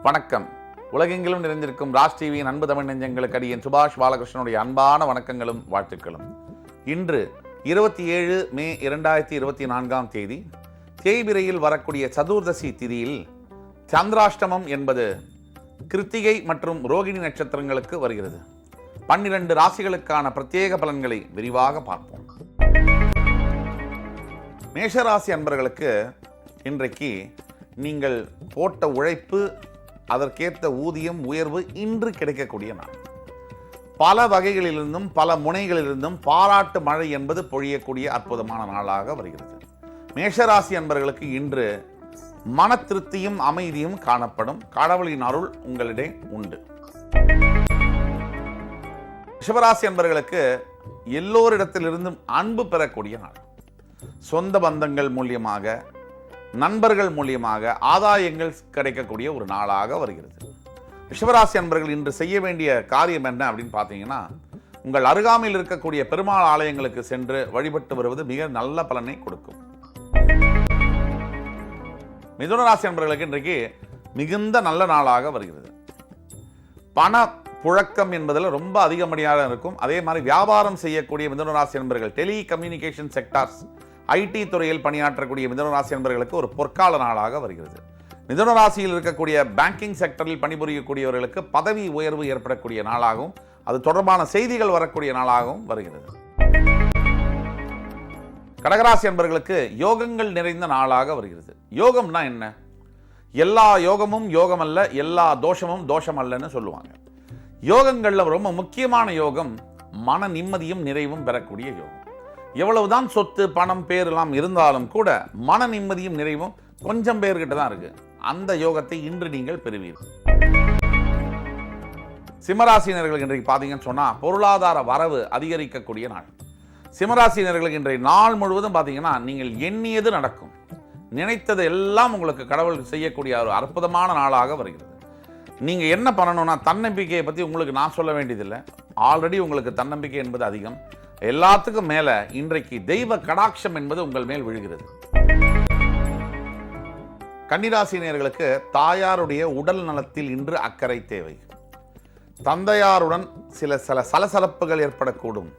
வணக்கம். உலகெங்கிலும் நிறைந்திருக்கும் ராஜ் டிவியின் அன்பு தமிழ் நெஞ்சங்களுக்கு அடியேன் சுபாஷ் பாலகிருஷ்ணனுடைய அன்பான வணக்கங்களும் வாழ்த்துக்களும். இன்று 27 மே 2024 தேதி தேய்பிரையில் வரக்கூடிய சதுர்தசி திதியில் சந்திராஷ்டமம் என்பது கிருத்திகை மற்றும் ரோகிணி நட்சத்திரங்களுக்கு வருகிறது. 12 ராசிகளுக்கான பிரத்யேக பலன்களை விரிவாக பார்ப்போம். மேஷராசி அன்பர்களுக்கு இன்றைக்கு நீங்கள் போட்ட உழைப்பு, அதற்கேற்ற ஊதியம் உயர்வு இன்று கிடைக்கக்கூடிய நாள். பல வகைகளிலிருந்தும் பல முனைகளிலிருந்தும் பாராட்டு மழை என்பது பொழியக்கூடிய அற்புதமான நாளாக வருகிறது. மேஷராசி அன்பர்களுக்கு இன்று மன திருப்தியும் அமைதியும் காணப்படும். கடவுளின் அருள் உங்களிடையே உண்டு. ரிஷபராசி அன்பர்களுக்கு எல்லோரிடத்திலிருந்தும் அன்பு பெறக்கூடிய நாள். சொந்த பந்தங்கள் மூலியமாக, நண்பர்கள் மூலியமாக ஆதாயங்கள் கிடைக்கக்கூடிய ஒரு நாளாக வருகிறது. ரிஷபராசி அன்பர்கள் இன்று செய்ய வேண்டிய காரியம் என்ன அப்படின்னு பார்த்தீங்கன்னா, உங்கள் அருகாமையில் இருக்கக்கூடிய பெருமாள் ஆலயங்களுக்கு சென்று வழிபட்டு வருவது மிக நல்ல பலனை கொடுக்கும். மிதுனராசி அன்பர்களுக்கு இன்றைக்கு மிகுந்த நல்ல நாளாக வருகிறது. பண புழக்கம் என்பதில் ரொம்ப அதிகப்படியாக இருக்கும். அதே மாதிரி வியாபாரம் செய்யக்கூடிய மிதுனராசி அன்பர்கள், டெலி கம்யூனிகேஷன் செக்டார்ஸ், ஐடி துறையில் பணியாற்றக்கூடிய மிதுனராசி அன்பர்களுக்கு ஒரு பொற்கால நாளாக வருகிறது. மிதுனராசியில் இருக்கக்கூடிய பேங்கிங் செக்டரில் பணிபுரியக்கூடியவர்களுக்கு பதவி உயர்வு ஏற்படக்கூடிய நாளாகவும் அது தொடர்பான செய்திகள் வரக்கூடிய நாளாகவும் வருகிறது. கடகராசி அன்பர்களுக்கு யோகங்கள் நிறைந்த நாளாக வருகிறது. யோகம்னா என்ன? எல்லா யோகமும் யோகம் அல்ல, எல்லா தோஷமும் தோஷம் அல்லன்னு சொல்லுவாங்க. யோகங்கள்ல ரொம்ப முக்கியமான யோகம் மன நிம்மதியும் நிறைவும் பெறக்கூடிய யோகம். எவ்வளவுதான் சொத்து, பணம், பேர் எல்லாம் இருந்தாலும் கூட மன நிம்மதியும் நிறைவும் கொஞ்சம் பேர்கிட்ட தான் இருக்கு. அந்த யோகத்தை இன்று நீங்கள் பெறுவீர்கள். சிம்மராசினர்களுக்கு இன்றைக்கு பார்த்தீங்கன்னு சொன்னா பொருளாதார வரவு அதிகரிக்கக்கூடிய நாள். சிம்மராசினர்களுக்கு இன்றைய நாள் முழுவதும் பார்த்தீங்கன்னா நீங்கள் எண்ணியது நடக்கும். நினைத்தது எல்லாம் உங்களுக்கு கடவுள் செய்யக்கூடிய ஒரு அற்புதமான நாளாக வருகிறது. நீங்க என்ன பண்ணணும்னா, தன்னம்பிக்கையை பற்றி உங்களுக்கு நான் சொல்ல வேண்டியதில்லை. ஆல்ரெடி உங்களுக்கு தன்னம்பிக்கை என்பது அதிகம். எல்லாத்துக்கும் மேல இன்றைக்கு தெய்வ கடாட்சம் என்பது உங்கள் மேல் விழுகிறது. கன்னிராசினியர்களுக்கு தாயாருடைய உடல் நலத்தில் இன்று அக்கறை தேவை. தந்தையாருடன் சில சலசலப்புகள் ஏற்படக்கூடும்.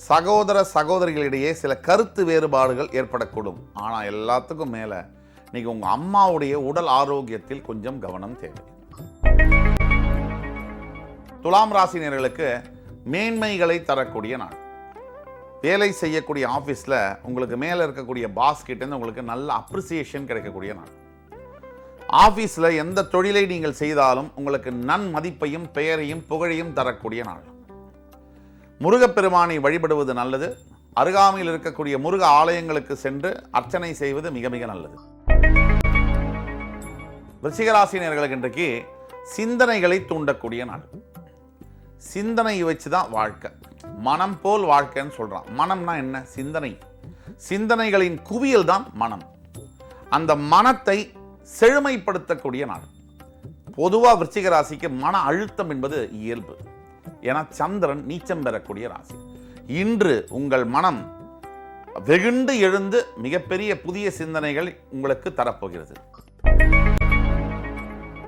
சகோதர சகோதரிகளிடையே சில கருத்து வேறுபாடுகள் ஏற்படக்கூடும். ஆனா எல்லாத்துக்கும் மேல நீங்க உங்க அம்மாவுடைய உடல் ஆரோக்கியத்தில் கொஞ்சம் கவனம் தேவை. துலாம் ராசினியர்களுக்கு மேன்மைகளை தரக்கூடிய நாள். வேலை செய்யக்கூடிய ஆஃபீஸில் உங்களுக்கு மேலே இருக்கக்கூடிய பாஸ் கிட்டேருந்து உங்களுக்கு நல்ல அப்ரிசியேஷன் கிடைக்கக்கூடிய நாள். ஆஃபீஸில் எந்த தொழிலை நீங்கள் செய்தாலும் உங்களுக்கு நன்மதிப்பையும் பெயரையும் புகழையும் தரக்கூடிய நாள். முருகப்பெருமானை வழிபடுவது நல்லது. அருகாமையில் இருக்கக்கூடிய முருக ஆலயங்களுக்கு சென்று அர்ச்சனை செய்வது மிக மிக நல்லது. விருச்சிகராசினியர்களுக்கு இன்றைக்கு சிந்தனைகளை தூண்டக்கூடிய நாள். சிந்தனை வச்சு தான் வாழ்க்கை. மனம் போல் வாழ்க்கைன்னு சொல்றான். மனம்னா என்ன? சிந்தனை. சிந்தனைகளின் குவியல் தான் மனம். அந்த மனத்தை செழுமைப்படுத்தக்கூடிய நாள். பொதுவாக விருச்சிக ராசிக்கு மன அழுத்தம் என்பது இயல்பு. ஏன்னா சந்திரன் நீச்சம் பெறக்கூடிய ராசி. இன்று உங்கள் மனம் வெகுண்டு எழுந்து மிகப்பெரிய புதிய சிந்தனைகள் உங்களுக்கு தரப்போகிறது.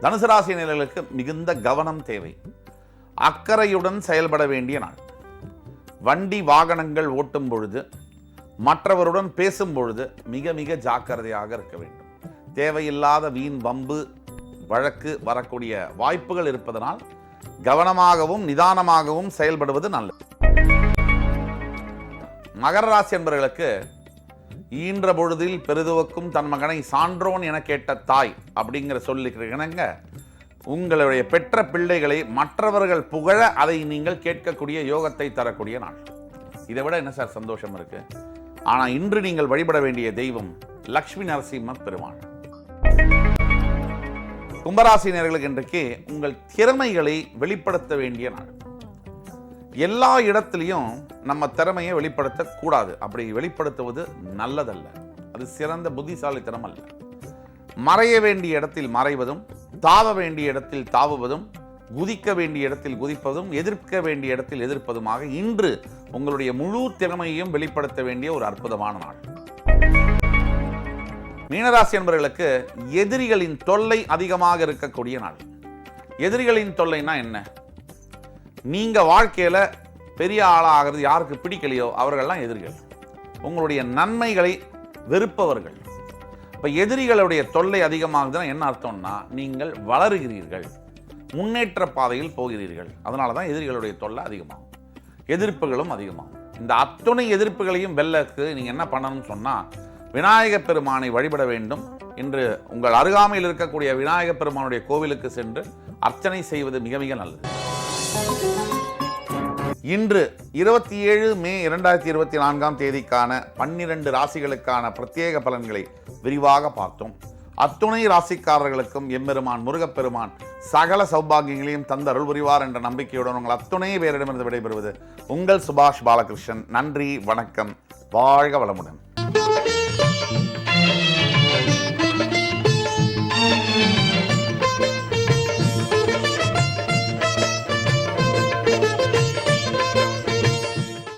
தனுசு ராசியினர்களுக்கு மிகுந்த கவனம் தேவை. அக்கறையுடன் செயல்பட வேண்டிய நாள். வண்டி வாகனங்கள் ஓட்டும் பொழுது, மற்றவருடன் பேசும் பொழுது மிக மிக ஜாக்கிரதையாக இருக்க வேண்டும். தேவையில்லாத வீண் வம்பு வழக்கு வரக்கூடிய வாய்ப்புகள் இருப்பதனால் கவனமாகவும் நிதானமாகவும் செயல்படுவது நல்லது. மகர ராசி என்பவர்களுக்கு ஈன்ற பொழுதில் பெரிதுவக்கும் தன் மகனை சான்றோன் என கேட்ட தாய் அப்படிங்கிற சொல்லிக்கிறீங்க. உங்களுடைய பெற்ற பிள்ளைகளை மற்றவர்கள் புகழ அதை நீங்கள் கேட்கக்கூடிய யோகத்தை தரக்கூடிய நாள். இதை விட என்ன சார் சந்தோஷம் இருக்கு? ஆனா இன்று நீங்கள் வழிபட வேண்டிய தெய்வம் லக்ஷ்மி நரசிம்ம பெருமாள். கும்பராசினியர்களுக்கு இன்றைக்கு உங்கள் திறமைகளை வெளிப்படுத்த வேண்டிய நாள். எல்லா இடத்திலையும் நம்ம திறமையை வெளிப்படுத்தக்கூடாது. அப்படி வெளிப்படுத்துவது நல்லதல்ல. அது சிறந்த புத்திசாலித்தனம் அல்ல. மறைய வேண்டிய இடத்தில் மறைவதும், தாவ வேண்டிய இடத்தில் தாவுவதும், குதிக்க வேண்டிய இடத்தில் குதிப்பதும், எதிர்க்க வேண்டிய இடத்தில் எதிர்ப்பதுமாக இன்று உங்களுடைய முழு திறமையையும் வெளிப்படுத்த வேண்டிய ஒரு அற்புதமான நாள். மீனராசி என்பவர்களுக்கு எதிரிகளின் தொல்லை அதிகமாக இருக்கக்கூடிய நாள். எதிரிகளின் தொல்லைன்னா என்ன? நீங்க வாழ்க்கையில பெரிய ஆளாகிறது யாருக்கு பிடிக்கலையோ அவர்கள்லாம் எதிரிகள். உங்களுடைய நன்மைகளை வெறுப்பவர்கள். இப்ப எதிரிகளுடைய தொல்லை அதிகமாகுதுன்னா என்ன அர்த்தம்னா நீங்கள் வளருகிறீர்கள், முன்னேற்ற பாதையில் போகிறீர்கள். அதனால தான் எதிரிகளுடைய தொல்லை அதிகமாகும், எதிர்ப்புகளும் அதிகமாகும். இந்த அத்துணை எதிர்ப்புகளையும் வெல்லக்கு நீங்கள் என்ன பண்ணணும்னு சொன்னால் விநாயகப் பெருமானை வழிபட வேண்டும். இன்று உங்கள் அருகாமையில் இருக்கக்கூடிய விநாயகப் பெருமானுடைய கோவிலுக்கு சென்று அர்ச்சனை செய்வது மிக மிக நல்லது. இன்று 27 மே 2024 தேதிக்கான 12 ராசிகளுக்கான பிரத்யேக பலன்களை விரிவாக பார்த்தோம். அத்துணை ராசிக்காரர்களுக்கும் எம்பெருமான் முருகப்பெருமான் சகல சௌபாகியங்களையும் தந்த அருள் புரிவார் என்ற நம்பிக்கையுடன் உங்கள் அத்துணை பேரிடமிருந்து விடைபெறுவது உங்கள் சுபாஷ் பாலகிருஷ்ணன். நன்றி, வணக்கம், வாழ்க வளமுடன்.